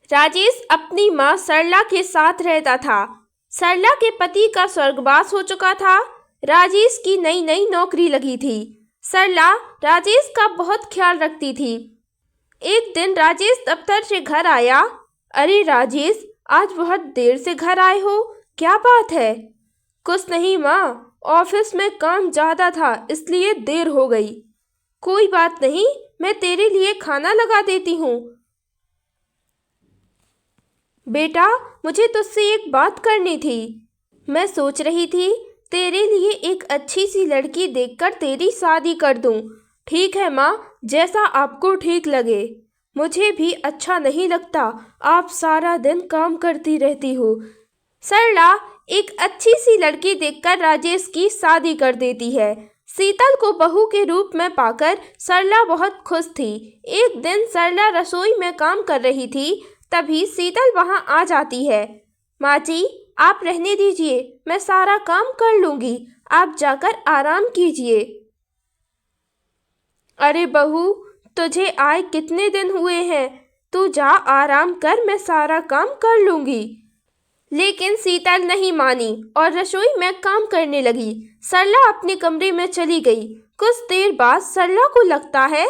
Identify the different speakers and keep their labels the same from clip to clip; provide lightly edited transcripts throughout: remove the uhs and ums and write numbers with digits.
Speaker 1: राजेश अपनी माँ सरला के साथ रहता था। सरला के पति का स्वर्गवास हो चुका था। राजेश की नई नई नौकरी लगी थी। सरला राजेश का बहुत ख्याल रखती थी। एक दिन राजेश दफ्तर से घर आया। अरे राजेश, आज बहुत देर से घर आए हो, क्या बात है? कुछ नहीं माँ, ऑफिस में काम ज़्यादा था इसलिए देर हो गई। कोई बात नहीं, मैं तेरे लिए खाना लगा देती हूँ। बेटा, मुझे तुझसे एक बात करनी थी। मैं सोच रही थी तेरे लिए एक अच्छी सी लड़की देखकर तेरी शादी कर दूँ। ठीक है माँ, जैसा आपको ठीक लगे। मुझे भी अच्छा नहीं लगता, आप सारा दिन काम करती रहती हो। सरला एक अच्छी सी लड़की देखकर राजेश की शादी कर देती है। शीतल को बहू के रूप में पाकर सरला बहुत खुश थी। एक दिन सरला रसोई में काम कर रही थी, तभी शीतल वहां आ जाती है। माँ जी, आप रहने दीजिए, मैं सारा काम कर लूँगी, आप जाकर आराम कीजिए। अरे बहू, तुझे आए कितने दिन हुए हैं, तू जा आराम कर, मैं सारा काम कर लूँगी। लेकिन शीतल नहीं मानी और रसोई में काम करने लगी। सरला अपने कमरे में चली गई। कुछ देर बाद सरला को लगता है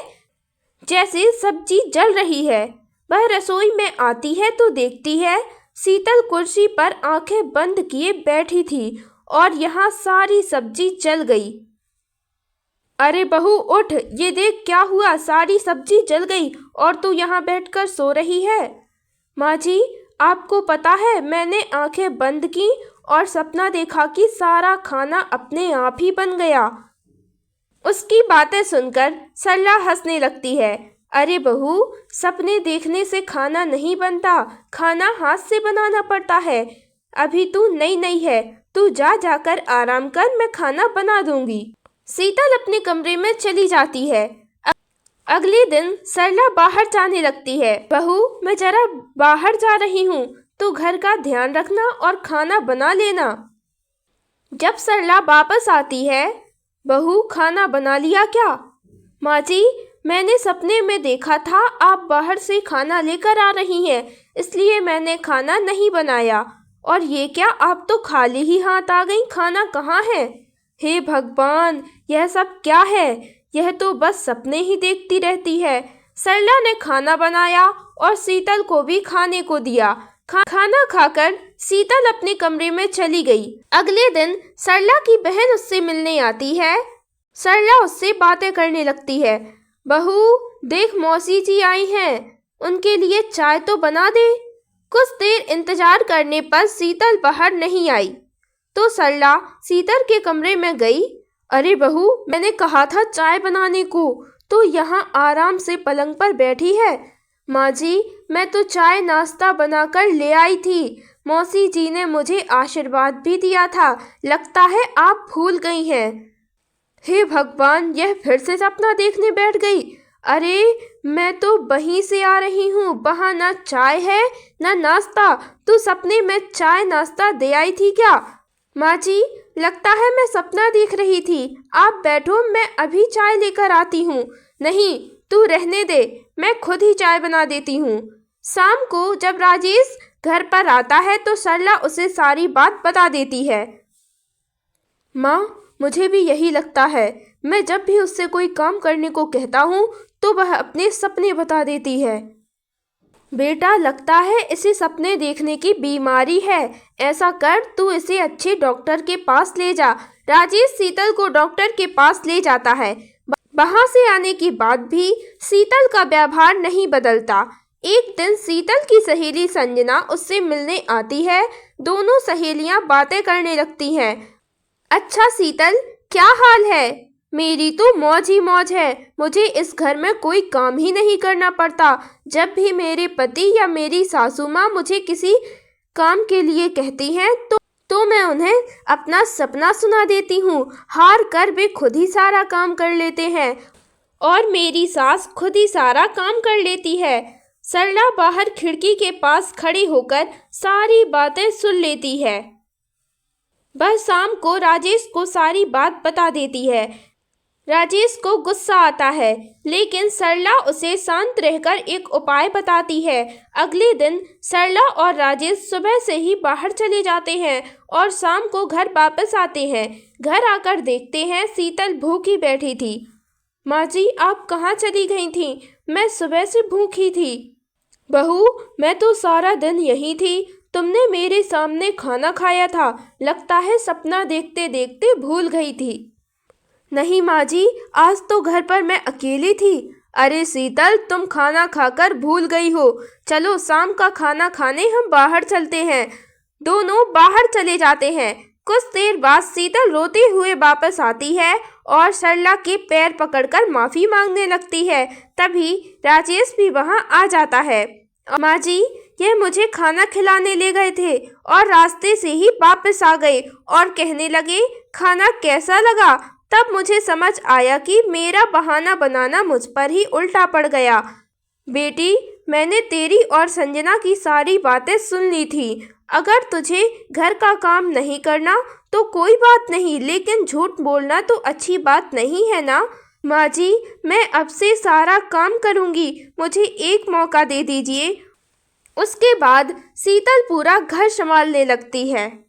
Speaker 1: जैसे सब्जी जल रही है। वह रसोई में आती है तो देखती है शीतल कुर्सी पर आंखें बंद किए बैठी थी और यहाँ सारी सब्जी जल गई। अरे बहू उठ, ये देख क्या हुआ, सारी सब्जी जल गई और तू यहाँ बैठकर सो रही है। माँ जी, आपको पता है मैंने आंखें बंद की और सपना देखा कि सारा खाना अपने आप ही बन गया। उसकी बातें सुनकर सरला हंसने लगती है। अरे बहू, सपने देखने से खाना नहीं बनता, खाना हाथ से बनाना पड़ता है। अभी तू नई नई है, तू जाकर आराम कर, मैं खाना बना दूंगी। शीतल अपने कमरे में चली जाती है। अगले दिन सरला बाहर जाने लगती है। बहू, मैं जरा बाहर जा रही हूँ, तो घर का ध्यान रखना और खाना बना लेना। जब सरला वापस आती है, बहू खाना बना लिया क्या? माँ जी, मैंने सपने में देखा था आप बाहर से खाना लेकर आ रही हैं, इसलिए मैंने खाना नहीं बनाया। और ये क्या, आप तो खाली ही हाथ आ गई, खाना कहाँ है? हे भगवान, यह सब क्या है? यह तो बस सपने ही देखती रहती है। सरला ने खाना बनाया और शीतल को भी खाने को दिया। खाना खाकर शीतल अपने कमरे में चली गई। अगले दिन सरला की बहन उससे मिलने आती है। सरला उससे बातें करने लगती है। बहू देख, मौसी जी आई हैं, उनके लिए चाय तो बना दे। कुछ देर इंतजार करने पर शीतल बाहर नहीं आई तो सरला शीतल के कमरे में गई। अरे बहू, मैंने कहा था चाय बनाने को, तो यहाँ आराम से पलंग पर बैठी है। माँ जी, मैं तो चाय नाश्ता बनाकर ले आई थी, मौसी जी ने मुझे आशीर्वाद भी दिया था, लगता है आप भूल गई हैं। हे भगवान, यह फिर से सपना देखने बैठ गई। अरे मैं तो वहीं से आ रही हूँ, वहाँ ना चाय है ना नाश्ता, तू सपने में चाय नाश्ता दे आई थी क्या? माँ जी, लगता है मैं सपना देख रही थी, आप बैठो, मैं अभी चाय लेकर आती हूँ। नहीं, तू रहने दे, मैं खुद ही चाय बना देती हूँ। शाम को जब राजेश घर पर आता है तो सरला उसे सारी बात बता देती है। माँ, मुझे भी यही लगता है, मैं जब भी उससे कोई काम करने को कहता हूँ तो वह अपने सपने बता देती है। बेटा, लगता है इसे सपने देखने की बीमारी है। ऐसा कर, तू इसे अच्छे डॉक्टर के पास ले जा। राजेश शीतल को डॉक्टर के पास ले जाता है। वहां से आने के बाद भी शीतल का व्यवहार नहीं बदलता। एक दिन शीतल की सहेली संजना उससे मिलने आती है। दोनों सहेलियां बातें करने लगती हैं। अच्छा शीतल, क्या हाल है? मेरी तो मौज ही मौज है, मुझे इस घर में कोई काम ही नहीं करना पड़ता। जब भी मेरे पति या मेरी सासू माँ मुझे किसी काम के लिए कहती हैं तो मैं उन्हें अपना सपना सुना देती हूँ। हार कर वे खुद ही सारा काम कर लेते हैं और मेरी सास खुद ही सारा काम कर लेती है। सरला बाहर खिड़की के पास खड़ी होकर सारी बातें सुन लेती है। वह शाम को राजेश को सारी बात बता देती है। राजेश को गुस्सा आता है, लेकिन सरला उसे शांत रहकर एक उपाय बताती है। अगले दिन सरला और राजेश सुबह से ही बाहर चले जाते हैं और शाम को घर वापस आते हैं। घर आकर देखते हैं शीतल भूखी बैठी थी। माँ जी, आप कहाँ चली गई थीं? मैं सुबह से भूखी थी। बहू, मैं तो सारा दिन यहीं थी। तुमने मेरे सामने खाना खाया था। लगता है सपना देखते देखते भूल गई थी। नहीं माँ जी, आज तो घर पर मैं अकेली थी। अरे शीतल, तुम खाना खाकर भूल गई हो। चलो शाम का खाना खाने हम बाहर चलते हैं। दोनों बाहर चले जाते हैं। कुछ देर बाद शीतल रोते हुए वापस आती है और सरला के पैर पकड़कर माफ़ी मांगने लगती है। तभी राजेश भी वहाँ आ जाता है। माँ जी, ये मुझे खाना खिलाने ले गए थे और रास्ते से ही वापस आ गए और कहने लगे खाना कैसा लगा। तब मुझे समझ आया कि मेरा बहाना बनाना मुझ पर ही उल्टा पड़ गया। बेटी, मैंने तेरी और संजना की सारी बातें सुन ली थी। अगर तुझे घर का काम नहीं करना तो कोई बात नहीं, लेकिन झूठ बोलना तो अच्छी बात नहीं है ना। माँ जी, मैं अब से सारा काम करूँगी। मुझे एक मौका दे दीजिए। उसके बाद शीतल पूरा घर संभालने लगती है।